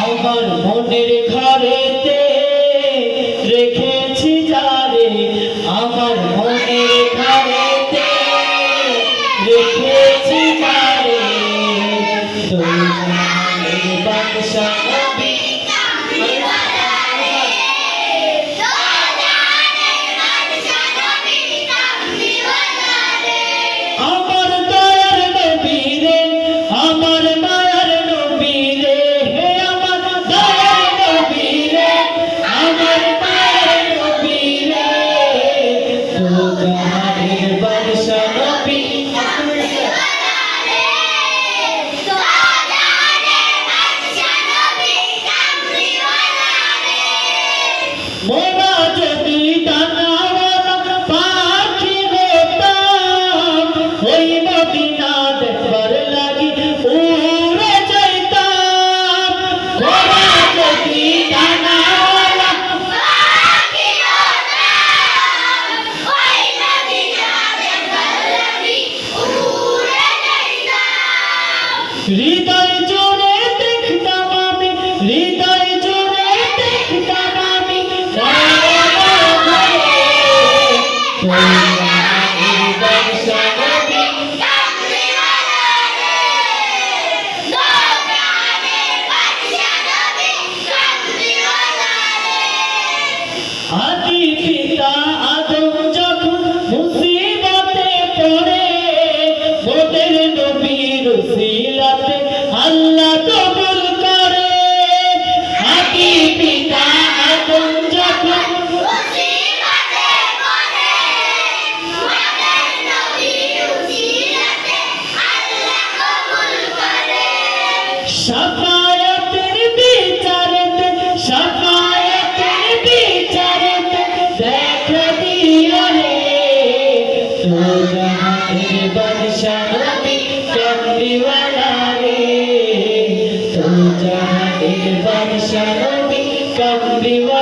আমার মনের ঘরেতে রেখেছি যারে, আমার মনের ঘরেতে রেখেছি যারে, দুই জাহানের বাদশা নবী আমার দয়ার নবী রে, আমার মায়ার নবী রে, হে আমার দয়ার নবী রে, আমার মায়ার নবী রে, দু জাহানের বাদশা নবী মোরা যদি ডানাওয়ালা পাখি হতাম, ওই মদিনা দেখবার লাগি উড়ে যাইতাম। মোরা যদি ডানাওয়ালা পাখি হতাম, ওই মদিনা দেখবার লাগি উড়ে যাইতাম। হৃদয় জোরে দেখতাম আমি, হৃদয় জোরে দেখতাম আমি, আদি পিতা আদম যখন মুসিবতে পড়ে, ওদের নবীর উসিলাতে আল্লাহ কবুল করে। আদি পিতা আদম যখন মুসিবতে পড়ে, ওদের নবীর উসিলাতে আল্লাহ কবুল করে। শাফায়াতের বিচারেতে, শাফায়াতের বিচারেতে দেখা দিও রে, দু জাহানের বাদশা নবী কামলিওয়ালা রে, দু জাহানের বাদশা নবী কামলিওয়ালা।